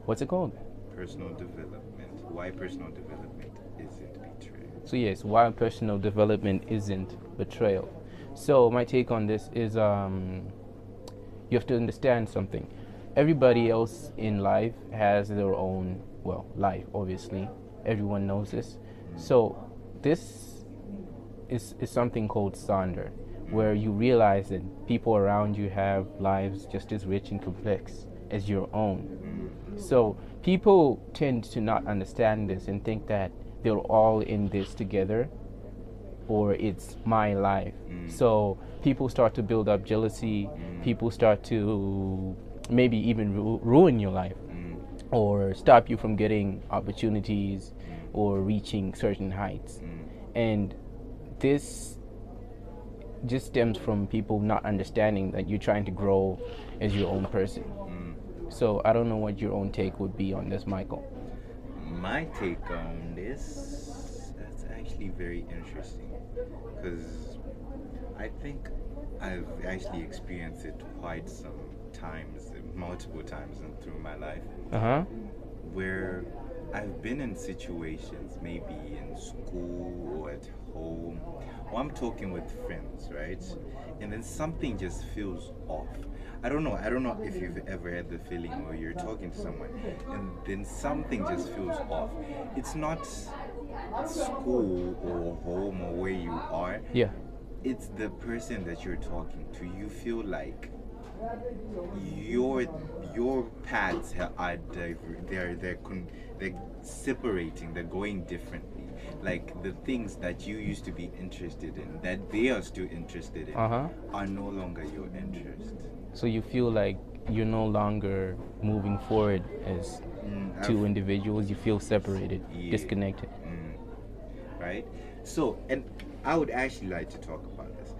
What's it called? Personal development. Why personal development isn't betrayal. So yes, why personal development isn't betrayal. So my take on this is you have to understand something. Everybody else in life has their own, well, life, obviously. Everyone knows this. So this is something called standard, where you realize that people around you have lives just as rich and complex as your own. So people tend to not understand this and think that they're all in this together, or it's my life. So people start to build up jealousy. People start to maybe even ruin your life, or stop you from getting opportunities or reaching certain heights. And this just stems from people not understanding that you're trying to grow as your own person. So I don't know what your own take would be on this, Michael. My take on this, that's actually very interesting because I think I've actually experienced it quite some times, multiple times through my life, where I've been in situations, maybe in school or at home, or I'm talking with friends, right? And then something just feels off. I don't know if you've ever had the feeling where you're talking to someone and then something just feels off. It's not school or home or where you are. Yeah. It's the person that you're talking to. You feel like your your paths are they're separating. They're going differently. Like the things that you used to be interested in, that they are still interested in, are no longer your interest. So you feel like you're no longer moving forward as two individuals. You feel separated, disconnected. Right? So, and I would actually like to talk about this.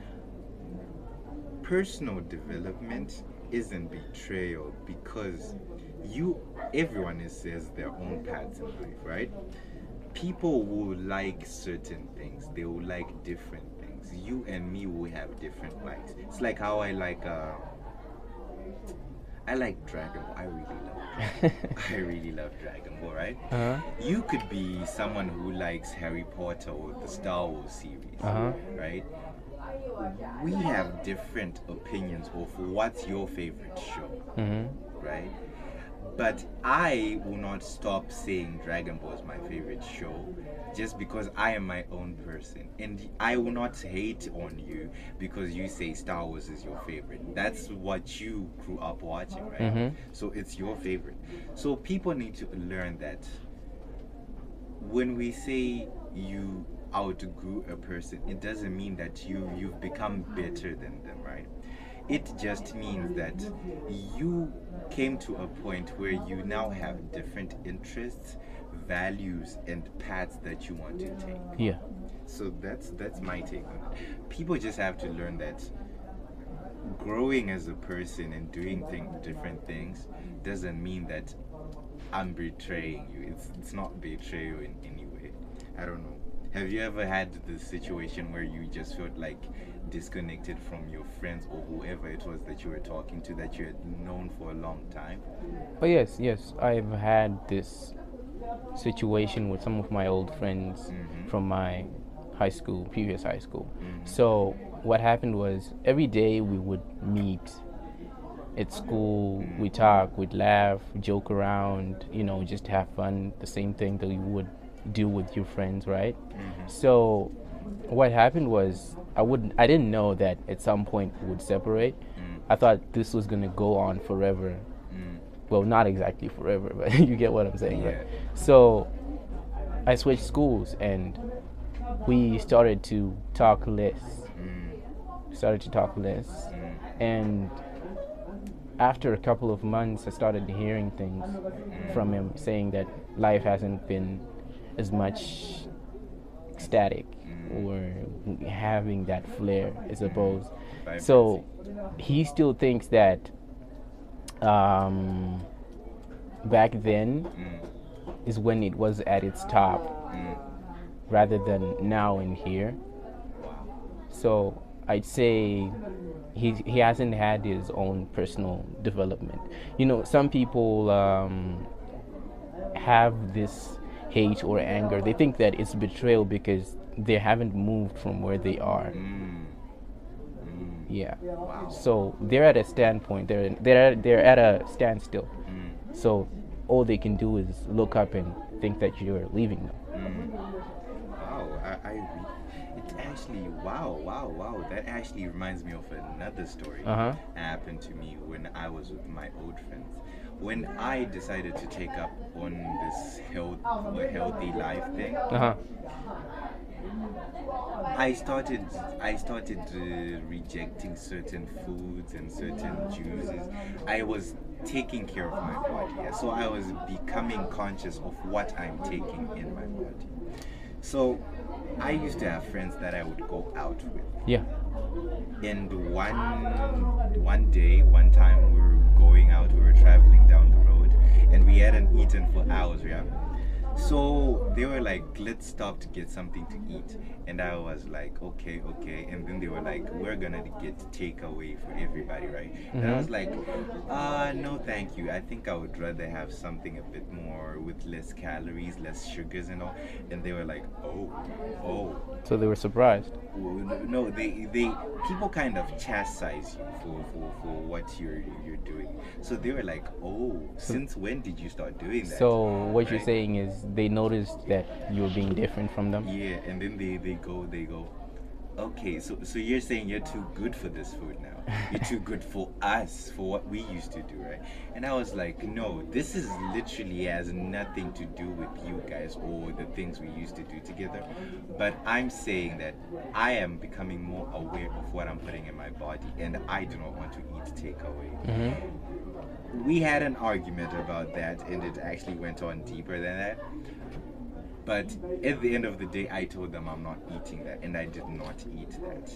Personal development isn't betrayal because everyone says their own paths in life, right? People will like certain things, they will like different things. You and me will have different likes. It's like how I like Dragon Ball. I really love I really love Dragon Ball, right? You could be someone who likes Harry Potter or the Star Wars series, right? We have different opinions of what's your favorite show, right? But I will not stop saying Dragon Ball is my favorite show just because I am my own person. And I will not hate on you because you say Star Wars is your favorite. That's what you grew up watching, right? So it's your favorite. So people need to learn that when we say you outgrew a person, it doesn't mean that you've become better than them, right? It just means that you came to a point where you now have different interests, values, and paths that you want to take. Yeah. So that's my take on it. People just have to learn that growing as a person and doing different things doesn't mean that I'm betraying you. It's not betrayal in any way. I don't know. Have you ever had the situation where you just felt like disconnected from your friends or whoever it was that you were talking to that you had known for a long time? Oh yes, yes. I've had this situation with some of my old friends from my previous high school. So what happened was every day we would meet at school, we talk, we'd laugh, joke around, just have fun, the same thing that you would do with your friends, right? So what happened was I didn't know that at some point we would separate. I thought this was gonna go on forever. Well, not exactly forever, but you get what I'm saying, right? So I switched schools and we started to talk less. And after a couple of months, I started hearing things from him saying that life hasn't been as much ecstatic or having that flair, I suppose. So he still thinks that back then is when it was at its top rather than now and here. So I'd say he hasn't had his own personal development. Some people have this hate or anger, they think that it's betrayal because they haven't moved from where they are. Yeah. Wow. So they're at a standpoint. They're at a standstill. So all they can do is look up and think that you're leaving them. Wow. It actually, wow. That actually reminds me of another story that happened to me when I was with my old friends. When I decided to take up on this healthy life thing, I started rejecting certain foods and certain juices. I was taking care of my body, so I was becoming conscious of what I'm taking in my body. So I used to have friends that I would go out with. Yeah. And one time we were going out, we were traveling down the road, and we hadn't eaten for hours. Yeah. So they were like, let's stop to get something to eat. And I was like, okay. And then they were like, we're gonna get takeaway for everybody, right? And I was like, no thank you. I think I would rather have something a bit more with less calories, less sugars and all. And they were like, oh. So they were surprised. No, they people kind of chastise you for what you're doing. So they were like, oh, since when did you start doing that? So what you're saying is they noticed that you were being different from them? Yeah, and then they go, okay, so you're saying you're too good for this food now. You're too good for us, for what we used to do, right? And I was like, no, this is literally has nothing to do with you guys or the things we used to do together. But I'm saying that I am becoming more aware of what I'm putting in my body, and I do not want to eat takeaway. We had an argument about that, and it actually went on deeper than that. But at the end of the day, I told them I'm not eating that, and I did not eat that.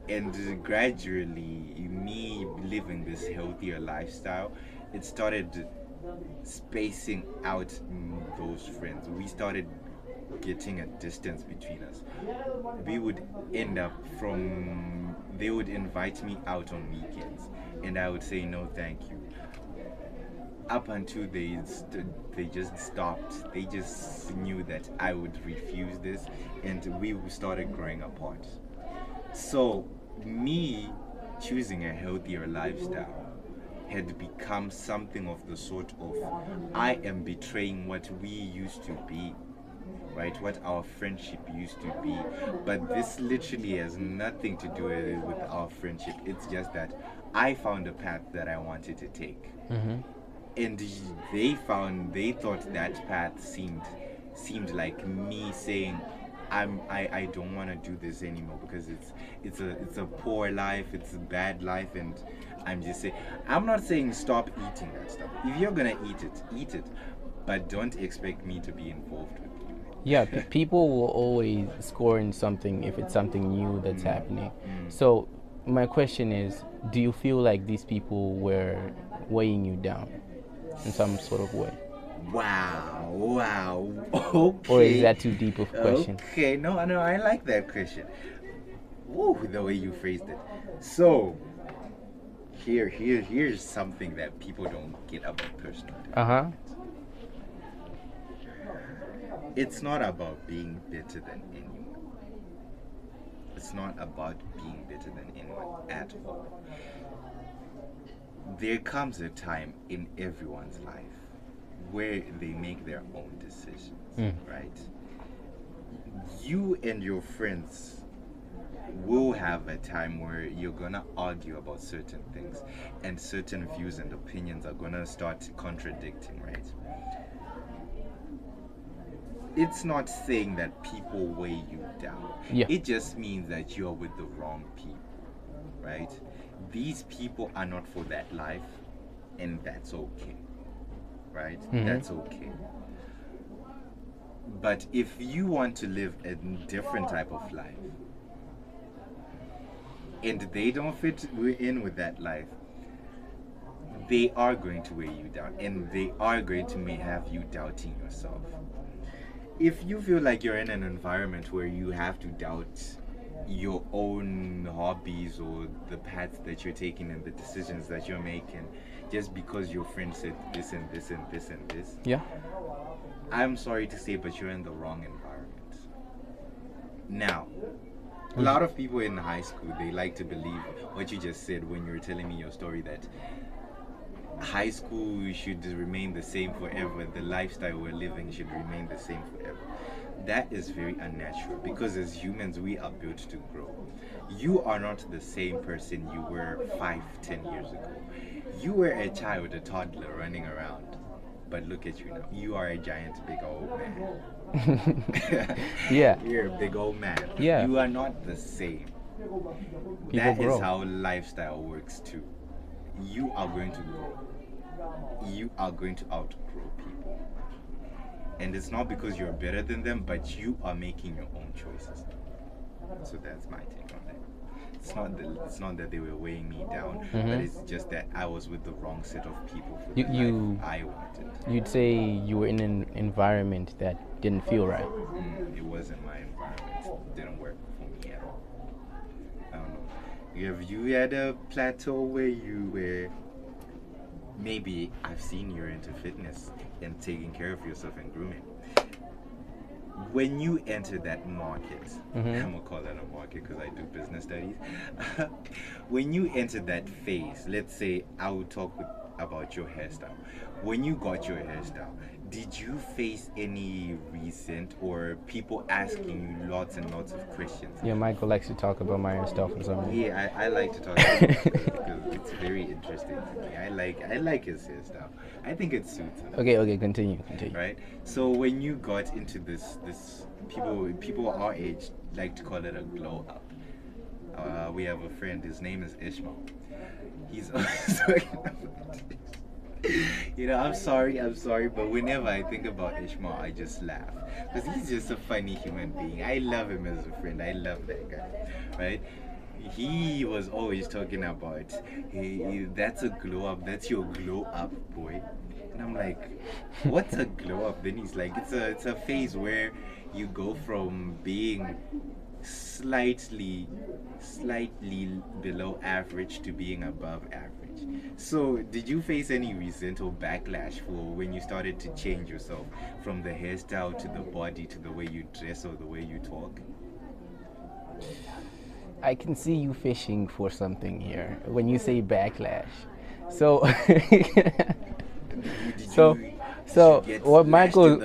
And gradually, me living this healthier lifestyle, it started spacing out those friends. We started getting a distance between us. We would end up they would invite me out on weekends, and I would say no thank you. Up until they just stopped. They just knew that I would refuse this, and we started growing apart. So me choosing a healthier lifestyle had become something of the sort of, I am betraying what we used to be, right? What our friendship used to be. But this literally has nothing to do with our friendship. It's just that I found a path that I wanted to take. And they thought that path seemed like me saying, I don't want to do this anymore because it's a poor life, it's a bad life, and I'm just saying, I'm not saying stop eating that stuff. If you're gonna eat it, but don't expect me to be involved with you. Yeah, people will always score in something if it's something new that's happening. So my question is, do you feel like these people were weighing you down in some sort of way? Wow. Okay. Or is that too deep of a question? Okay, no, I like that question. Ooh, the way you phrased it. So, here's something that people don't get about personal development. It's not about being better than anyone. It's not about being better than anyone at all. There comes a time in everyone's life where they make their own decisions, right? You and your friends will have a time where you're gonna argue about certain things, and certain views and opinions are gonna start contradicting, right? It's not saying that people weigh you down. Yeah. It just means that you're with the wrong people, right? These people are not for that life, and that's okay, right? That's okay. But if you want to live a different type of life, and they don't fit in with that life, they are going to weigh you down, and they are going to have you doubting yourself. If you feel like you're in an environment where you have to doubt your own hobbies or the paths that you're taking and the decisions that you're making, just because your friend said this and this and this and this. Yeah. I'm sorry to say, but you're in the wrong environment. Now, a lot of people in high school, they like to believe what you just said when you were telling me your story, that high school should remain the same forever. The lifestyle we're living should remain the same forever. That is very unnatural, because as humans, we are built to grow. You are not the same person you were 5-10 years ago. You were a child, a toddler running around. But look at you now. You are a giant, big old man. Yeah. You're a big old man. Yeah. You are not the same. That is how lifestyle works too. You are going to grow. You are going to outgrow people. And it's not because you're better than them, but you are making your own choices. So that's my take on that. It's not that they were weighing me down, but it's just that I was with the wrong set of people for the life I wanted. You'd say you were in an environment that didn't feel right. It wasn't my environment. It didn't work for me at all. I don't know. Have you had a plateau where you were, maybe I've seen you're into fitness and taking care of yourself and grooming. When you enter that market, I'm going to call that a market because I do business studies. When you enter that phase, let's say I would talk about your hairstyle. When you got your hairstyle, did you face any resent or people asking you lots and lots of questions? Yeah, Michael likes to talk about my hairstyle for some reason. Yeah, I like to talk about it because it's very interesting to me. I like his hairstyle. I think it suits him. Okay, continue. Right? So when you got into this people our age like to call it a glow up. We have a friend, his name is Ishmael. He's also I'm sorry, but whenever I think about Ishmael, I just laugh. Because he's just a funny human being. I love him as a friend. I love that guy. Right? He was always talking about, hey, that's a glow up. That's your glow up, boy. And I'm like, what's a glow up? Then he's like, it's a phase where you go from being slightly below average to being above average. So did you face any resent or backlash for when you started to change yourself from the hairstyle to the body to the way you dress or the way you talk? I can see you fishing for something here when you say backlash. So so what Michael's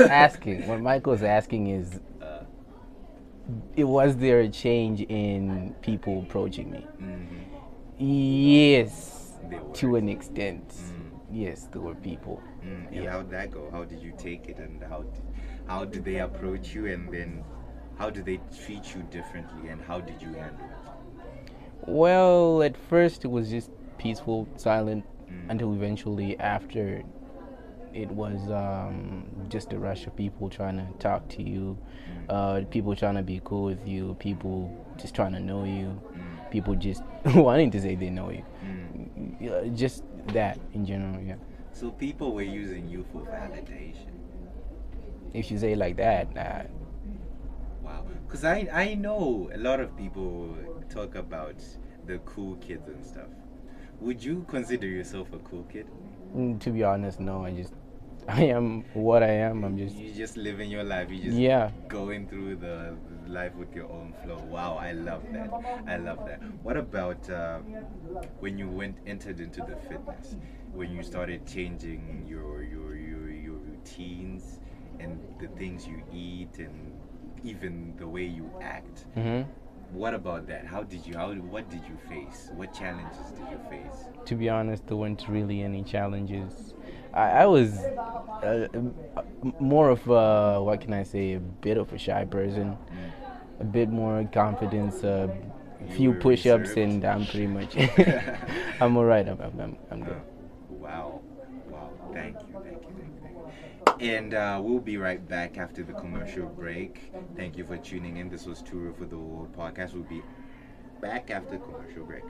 asking is, was there a change in people approaching me? Yes, to an extent. Yes, there were people. And how'd that go? How did you take it, and how did they approach you, and then how did they treat you differently, and how did you handle it? Well, at first it was just peaceful, silent, until eventually after it was just a rush of people trying to talk to you, people trying to be cool with you, people just trying to know you, people just wanting to say they know you. Just that in general, yeah. So people were using you for validation. If you say it like that, Wow. Because I know a lot of people talk about the cool kids and stuff. Would you consider yourself a cool kid? To be honest, no. I am what I am. You're just living your life. You're just going through the life with your own flow. Wow, I love that. What about when you entered into the fitness? When you started changing your routines and the things you eat and even the way you act. What about that? What did you face? What challenges did you face? To be honest, there weren't really any challenges. I was more of a bit of a shy person, a bit more confidence, a few push-ups, and I'm pretty much, I'm alright. I'm good. Wow. Thank you. And we'll be right back after the commercial break. Thank you for tuning in. This was Tour for the World podcast. We'll be back after the commercial break.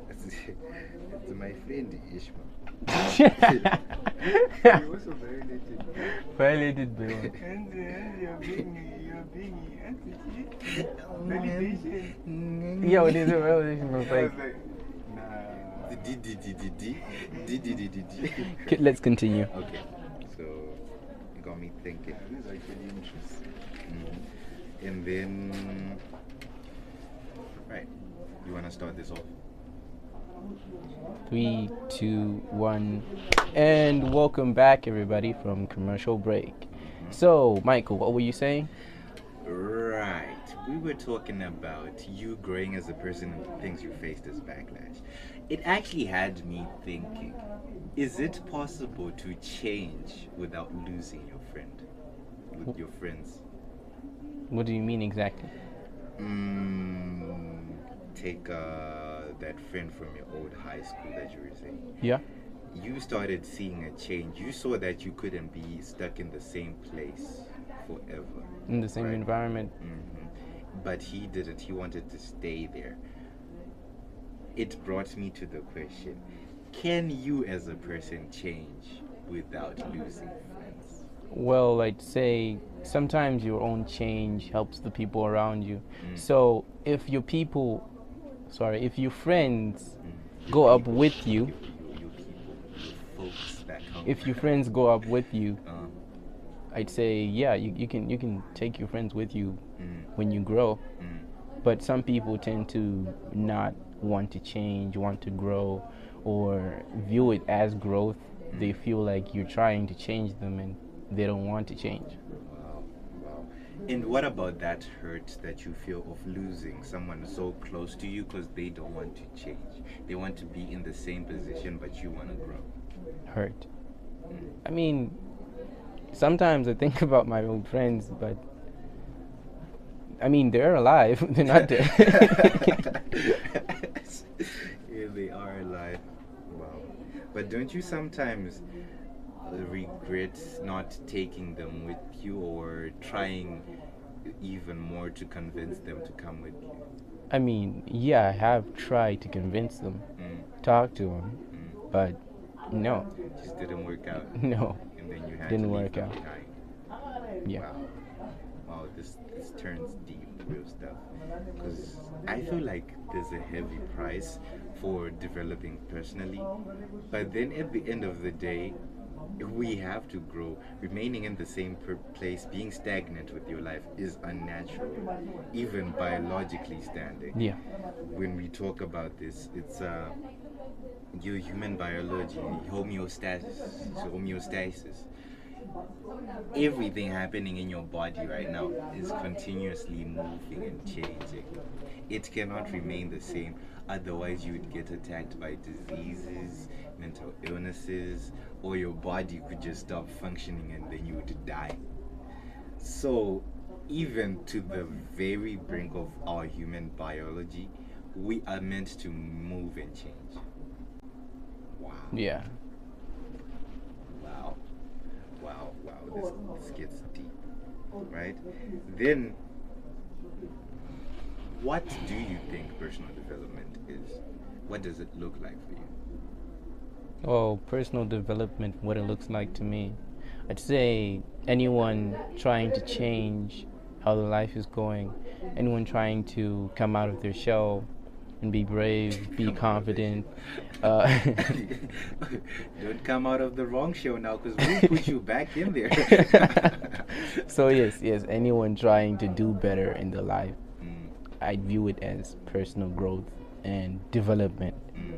That's my friend Ishmael. He was so violated. Violated, bro. And you're being Yeah, it is a validation. I was like, let's continue. Okay, so it got me thinking. This is actually interesting. And then, right, you want to start this off? 3, 2, 1, and welcome back, everybody, from commercial break. So, Michael, what were you saying? Right, we were talking about you growing as a person and things you faced as backlash. It actually had me thinking, is it possible to change without losing your friend, with your friends? What do you mean exactly? Take that friend from your old high school that you were saying. Yeah. You started seeing a change. You saw that you couldn't be stuck in the same place forever. In the same environment. But he didn't. He wanted to stay there. It brought me to the question, can you as a person change without losing friends? Well, I'd say sometimes your own change helps the people around you. So if your friends go up with you, if your friends go up with you, I'd say, yeah, you can take your friends with you when you grow. But some people tend to not want to change, want to grow, or view it as growth. They feel like you're trying to change them and they don't want to change. Wow. And what about that hurt that you feel of losing someone so close to you because they don't want to change? They want to be in the same position, but you want to grow. Hurt. I mean, sometimes I think about my old friends, but I mean, they're alive. They're not dead. Yeah, they are alive. Wow. But don't you sometimes regret not taking them with you or trying even more to convince them to come with you? I mean, yeah, I have tried to convince them, talk to them, but no. Just didn't work out. No. And then you had Didn't to leave work them out. behind. Yeah. Wow, this turns deep, real stuff. Because I feel like there's a heavy price for developing personally. But then at the end of the day, we have to grow. Remaining in the same place, being stagnant with your life is unnatural, even biologically standing. Yeah. When we talk about this, it's your human biology, homeostasis. Everything happening in your body right now is continuously moving and changing. It cannot remain the same, otherwise you would get attacked by diseases, mental illnesses, or your body could just stop functioning and then you would die. So even to the very brink of our human biology, we are meant to move and change. Wow. Yeah. Wow, this gets deep, right? Then, what do you think personal development is? What does it look like for you? Well, personal development, what it looks like to me, I'd say anyone trying to change how their life is going, anyone trying to come out of their shell and be brave, be confident. Don't come out of the wrong show now, because we'll put you back in there. So yes, anyone trying to do better in their life, I view it as personal growth and development